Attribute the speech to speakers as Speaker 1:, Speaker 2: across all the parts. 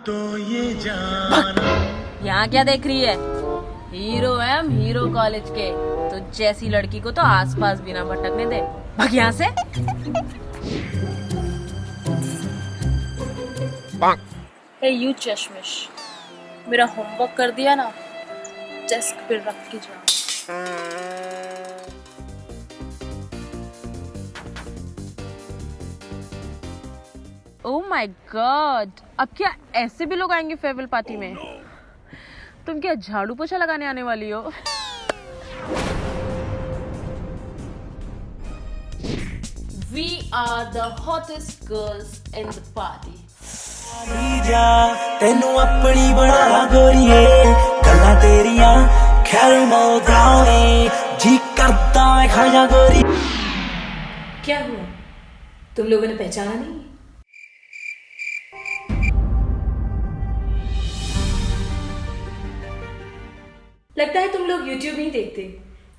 Speaker 1: तो ये जाना।
Speaker 2: यहाँ क्या देख रही है? हीरो है हम, हीरो कॉलेज के। तो जैसी लड़की को तो आसपास भी ना भटकने दे। भाग यहाँ से।
Speaker 3: यू चश्मिश, मेरा होमवर्क कर दिया ना, डेस्क पे रख के जा।
Speaker 2: ओह माय गॉड, अब क्या ऐसे भी लोग आएंगे फेयरवेल पार्टी में? तुम क्या झाड़ू पोछा लगाने आने वाली हो? We are the hottest girls in the party.
Speaker 4: तेनू अपनी बना गोरीए गल्लां तेरियां कैरेमल ब्राउनी जी करता है खा जा गोरी।
Speaker 5: क्या हुआ, तुम लोगों ने पहचाना नहीं? लगता है तुम लोग YouTube नहीं देखते।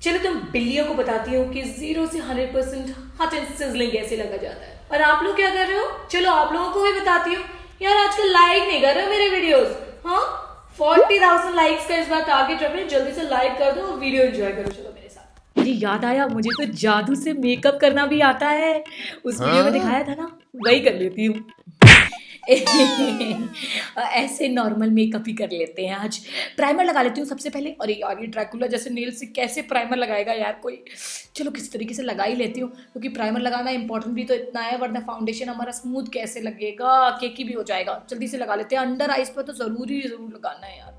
Speaker 5: चलो तुम बिल्लियों को बताती हूँ कि 0 से 100% हॉट एंड सिजलिंग कैसे लगा जाता है। और आप लोग क्या कर रहे हो? चलो आप लोगों को भी बताती हूँ। यार आजकल लाइक नहीं कर रहे हो मेरे वीडियोस। हाँ, 40,000 लाइक्स का इस बार टारगेट रख रहे हैं। जल्दी से लाइक कर दो और वीडियो एंजॉय करो। चलो मेरे साथ। मुझे याद आया, मुझे तो जादू से मेकअप करना भी आता है। उस वीडियो में दिखाया था ना, वही कर लेती हूँ। ऐसे नॉर्मल मेकअप ही कर लेते हैं। आज प्राइमर लगा लेती हूँ सबसे पहले। अरे यार, ये ड्रैकुला जैसे नेल से कैसे प्राइमर लगाएगा यार कोई। चलो किसी तरीके से लगा ही लेती हूँ, क्योंकि प्राइमर लगाना इंपॉर्टेंट भी तो इतना है, वरना फाउंडेशन हमारा स्मूथ कैसे लगेगा, केकी भी हो जाएगा। जल्दी से लगा लेते हैं। अंडर आइज पर तो जरूर लगाना है यार।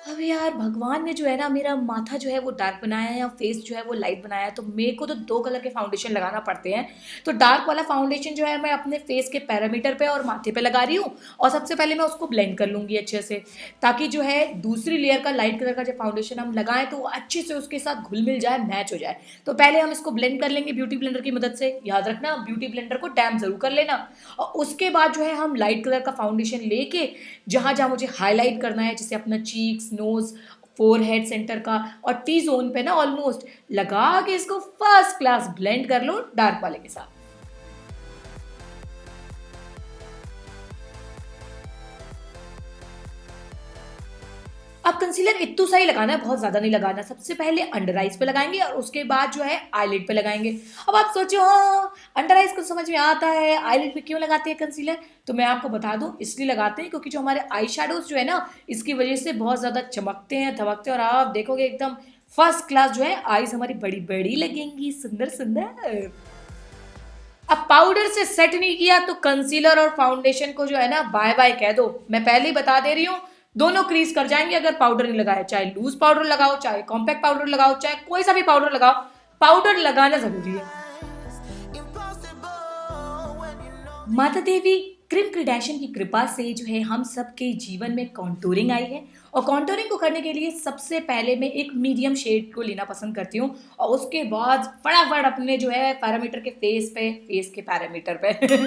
Speaker 5: अब यार भगवान ने जो है ना मेरा माथा जो है वो डार्क बनाया है या फेस जो है वो लाइट बनाया है, तो मेरे को तो 2 कलर के फाउंडेशन लगाना पड़ते हैं। तो डार्क वाला फाउंडेशन जो है मैं अपने फेस के पैरामीटर पे और माथे पे लगा रही हूँ। और सबसे पहले मैं उसको ब्लेंड कर लूँगी अच्छे से, ताकि जो है दूसरी लेयर का लाइट कलर का जो फाउंडेशन हम लगाएं तो वो अच्छे से उसके साथ घुल मिल जाए, मैच हो जाए। तो पहले हम इसको ब्लेंड कर लेंगे ब्यूटी ब्लेंडर की मदद से। याद रखना, ब्यूटी ब्लेंडर को डैम जरूर कर लेना। और उसके बाद जो है हम लाइट कलर का फाउंडेशन लेके जहाँ जहाँ मुझे हाईलाइट करना है, जैसे अपना चीक्स, नोज, फोरहेड सेंटर का और टी जोन पे ना ऑलमोस्ट लगा के इसको फर्स्ट क्लास ब्लेंड कर लो डार्क वाले के साथ। अब कंसीलर इतना सा ही लगाना है, बहुत ज्यादा नहीं लगाना। सबसे पहले अंडर आइज पे लगाएंगे और उसके बाद जो है आईलिड पे लगाएंगे। अब आप सोचो, हाँ अंडर आइज को समझ में आता है, आईलिड पे क्यों लगाते हैं कंसीलर? तो मैं आपको बता दूं, इसलिए लगाते हैं क्योंकि जो हमारे आई शेडोज जो है ना, इसकी वजह से बहुत ज्यादा चमकते हैं, धमकते हैं, और आप देखोगे एकदम फर्स्ट क्लास जो है आईज हमारी बड़ी बड़ी लगेंगी, सुंदर सुंदर। अब पाउडर से सेट नहीं किया तो कंसीलर और फाउंडेशन को जो है ना बाय बाय कह दो। मैं पहले ही बता दे रही हूँ, दोनों क्रीज कर जाएंगे अगर पाउडर नहीं लगाया। चाहे लूज पाउडर लगाओ, चाहे कॉम्पैक्ट पाउडर लगाओ, चाहे कोई सा भी पाउडर लगाओ, पाउडर लगाना जरूरी है। माता देवी किम कार्दाशियन की कृपा से जो है हम सबके जीवन में कॉन्टूरिंग आई है। और कॉन्टूरिंग को करने के लिए सबसे पहले मैं एक मीडियम शेड को लेना पसंद करती हूँ, और उसके बाद फटाफट अपने जो है पैरामीटर के फेस के पैरामीटर पे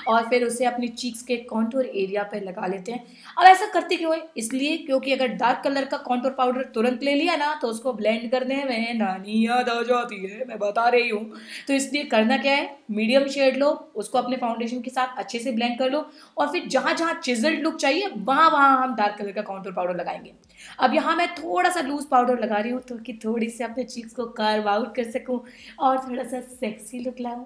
Speaker 5: और फिर उसे अपनी चीक्स के कॉन्टूर एरिया पे लगा लेते हैं। अब ऐसा करते क्यों है? इसलिए क्योंकि अगर डार्क कलर का कॉन्टूर पाउडर तुरंत ले लिया ना तो उसको ब्लेंड करने में नानी याद आ जाती है, मैं बता रही हूँ। तो इसलिए करना क्या है, मीडियम शेड लो, उसको अपने फाउंडेशन के साथ अच्छे से ब्लेंड कर लो, और फिर जहां जहां चिजल्ड लुक चाहिए वहां वहां हम डार्क कलर का कॉन्टूर पाउडर लगाएंगे। अब यहाँ मैं थोड़ा सा लूज पाउडर लगा रही हूँ, तो कि थोड़ी सी अपने चीक्स को कार्व आउट कर सकूं और थोड़ा सा सेक्सी लुक लाऊं।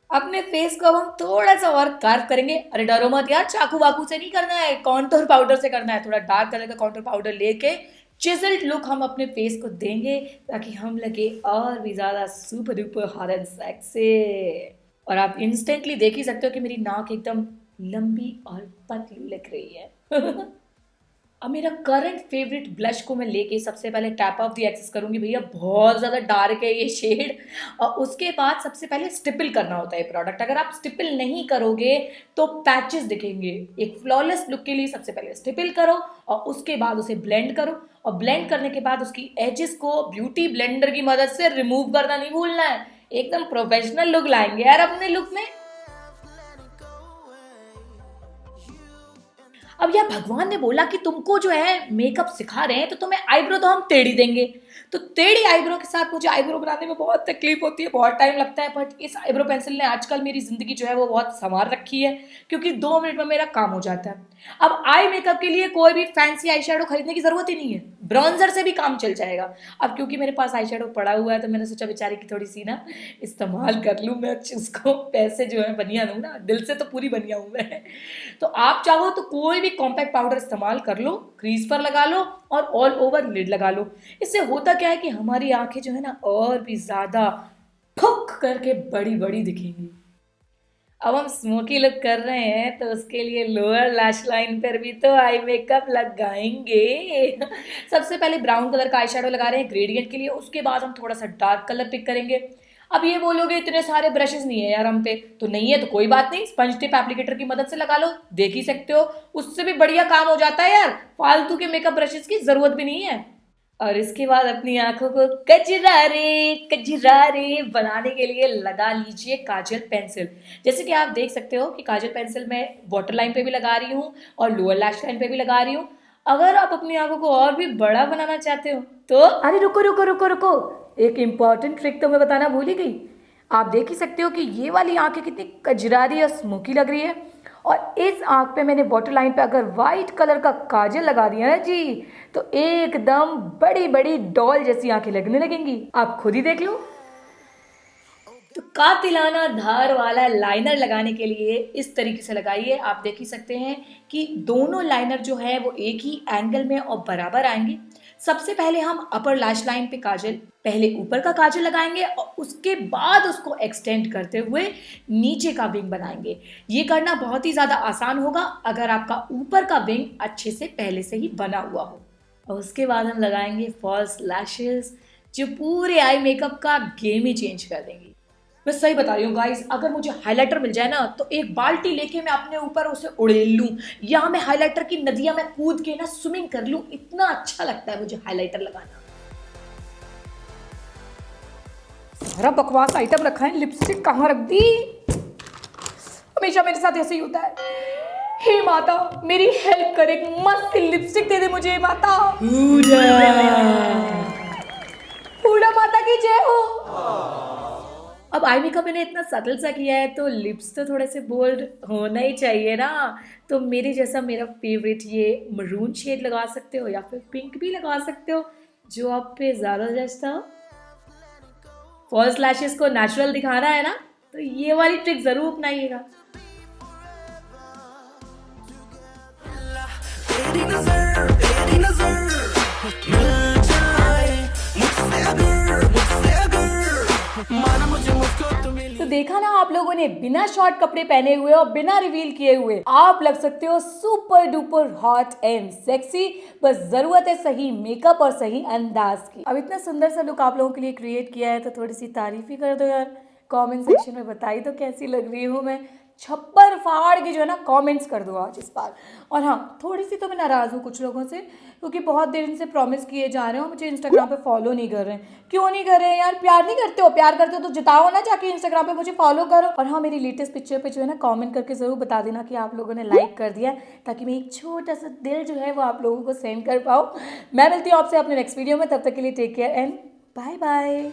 Speaker 5: अपने फेस को अब हम थोड़ा सा और कार्व करेंगे। अरे डरो मत यार, चाकू वाकू से नहीं करना है, कॉन्टूर पाउडर से करना है। थोड़ा डार्क कलर का कॉन्टूर पाउडर लेके चिजल्ड लुक हम अपने फेस को देंगे, ताकि हम लगे और भी ज्यादा super duper hot and sexy. और आप इंस्टेंटली देख ही सकते हो कि मेरी नाक एकदम लंबी और पतली लग रही है। अब मेरा करंट फेवरेट ब्लश को मैं लेके सबसे पहले टैप ऑफ द एक्सेस करूंगी। भैया बहुत ज़्यादा डार्क है ये शेड। और उसके बाद सबसे पहले स्टिपल करना होता है प्रोडक्ट। अगर आप स्टिपल नहीं करोगे तो पैचेस दिखेंगे। एक फ्लॉलेस लुक के लिए सबसे पहले स्टिपल करो और उसके बाद उसे ब्लेंड करो, और ब्लेंड करने के बाद उसकी एजेस को ब्यूटी ब्लेंडर की मदद से रिमूव करना नहीं भूलना है। एकदम प्रोफेशनल लुक लाएंगे यार अपने लुक में। अब यार भगवान ने बोला कि तुमको जो है मेकअप सिखा रहे हैं तो तुम्हें आईब्रो तो हम टेढ़ी देंगे। तो टेढ़ी आईब्रो के साथ मुझे आईब्रो बनाने में बहुत तकलीफ होती है, बहुत टाइम लगता है, बट इस आईब्रो पेंसिल ने आजकल मेरी ज़िंदगी जो है वो बहुत संवार रखी है, क्योंकि 2 मिनट में मेरा काम हो जाता है। अब आई मेकअप के लिए कोई भी फैंसी आई शेडो खरीदने की ज़रूरत ही नहीं है, ब्रॉन्जर से भी काम चल जाएगा। अब क्योंकि मेरे पास आई शेडो पड़ा हुआ है तो मैंने सोचा बेचारे की थोड़ी सी ना इस्तेमाल कर लूँ, मैं उसको पैसे जो है बनिया दूँ ना, दिल से तो पूरी बनिया हूँ मैं। तो आप चाहो तो कोई भी कॉम्पैक्ट पाउडर इस्तेमाल कर लो, क्रीज पर लगा लो और ऑल ओवर लिड लगा लो। इससे होता क्या है कि हमारी आंखें जो है ना और भी ज़्यादा फुक करके बड़ी बड़ी दिखेंगी। अब हम स्मोकी लुक कर रहे हैं तो उसके लिए लोअर लैश लाइन पर भी तो आई मेकअप लगाएंगे। सबसे पहले ब्राउन कलर का आई शेडो लगा रहे हैं ग्रेडियंट के लिए, उसके बाद हम थोड़ा सा डार्क कलर पिक करेंगे। अब ये बोलोगे इतने सारे ब्रशेस नहीं है यार हम पे, तो नहीं है तो कोई बात नहीं, स्पंज टिप एप्लीकेटर की मदद से लगा लो, देख ही सकते हो, उससे भी बढ़िया काम हो जाता है यार, फालतू के मेकअप ब्रशेस की जरूरत भी नहीं है। और इसके बाद अपनी आंखों को कजरारे कजरारे बनाने के लिए लगा लीजिए काजल पेंसिल। जैसे कि आप देख सकते हो कि काजल पेंसिल मैं वाटर लाइन पे भी लगा रही हूँ और लोअर लैश लाइन पे भी लगा रही हूँ। अगर आप अपनी आंखों को और भी बड़ा बनाना चाहते हो तो अरे रुको रुको रुको रुको, एक इम्पॉर्टेंट ट्रिक तो मैं बताना भूल ही गई। आप देख ही सकते हो कि ये वाली आंखें कितनी कजरारी और स्मोकी लग रही है, और इस आंख पे मैंने वाटर लाइन पे अगर वाइट कलर का काजल लगा दिया ना जी, तो एकदम बड़ी बड़ी डॉल जैसी आंखें लगने लगेंगी। आप खुद ही देख लो। तो कातिलाना धार वाला लाइनर लगाने के लिए इस तरीके से लगाइए। आप देख ही सकते हैं कि दोनों लाइनर जो है वो एक ही एंगल में और बराबर आएंगे। सबसे पहले हम अपर लैश लाइन पे काजल, पहले ऊपर का काजल लगाएंगे और उसके बाद उसको एक्सटेंड करते हुए नीचे का विंग बनाएंगे। ये करना बहुत ही ज़्यादा आसान होगा अगर आपका ऊपर का विंग अच्छे से पहले से ही बना हुआ हो। और उसके बाद हम लगाएंगे फॉल्स लैशेस, जो पूरे आई मेकअप का गेम ही चेंज कर देंगी। मैं सही बता रही हूँ गाइस, अगर मुझे हाइलाइटर मिल जाए ना तो एक बाल्टी लेके मैं अपने ऊपर उसे उड़ेल लूँ, या मैं हाइलाइटर की नदियां में कूद के ना स्विमिंग कर लूँ, इतना अच्छा लगता है मुझे हाइलाइटर लगाना। सारा बकवास आइटम रखा है, लिपस्टिक कहाँ रख दी? हमेशा मेरे साथ ऐसे ही होता है। हे माता मेरी हेल्प कर, एक मस्त लिपस्टिक दे दे मुझे माता। पूजा माता की जय हो। अब आई मेकअप मैंने इतना सटल सा किया है तो लिप्स तो थोड़े से बोल्ड होना ही चाहिए ना, तो मेरे जैसा मेरा फेवरेट ये मरून शेड लगा सकते हो या फिर पिंक भी लगा सकते हो, जो आप पे ज़्यादा जचता हो। फॉल्स लैशेस को नेचुरल दिखाना है ना, तो ये वाली ट्रिक ज़रूर अपनाइएगा। तो देखा ना आप लोगों ने, बिना शॉर्ट कपड़े पहने हुए और बिना रिवील किए हुए आप लग सकते हो super duper hot and sexy. बस जरूरत है सही मेकअप और सही अंदाज की। अब इतना सुंदर सा लुक आप लोगों के लिए क्रिएट किया है तो थोड़ी सी तारीफ ही कर दो यार, कमेंट सेक्शन में बताई तो कैसी लग रही हूँ मैं। छप्पर फाड़ के जो है ना कमेंट्स कर दो आज इस बार। और हाँ, थोड़ी सी तो मैं नाराज़ हूँ कुछ लोगों से, क्योंकि बहुत देर से प्रॉमिस किए जा रहे हो, मुझे इंस्टाग्राम पे फॉलो नहीं कर रहे हैं। क्यों नहीं कर रहे हैं यार? प्यार नहीं करते हो? प्यार करते हो तो जिताओ ना, जाके इंस्टाग्राम पे मुझे फॉलो करो। और हाँ, मेरी लेटेस्ट पिक्चर पे जो है ना कमेंट करके ज़रूर बता देना कि आप लोगों ने लाइक कर दिया, ताकि मैं एक छोटा सा दिल जो है वो आप लोगों को सेंड कर पाऊँ। मैं मिलती हूँ आपसे अपने नेक्स्ट वीडियो में, तब तक के लिए take care and bye bye.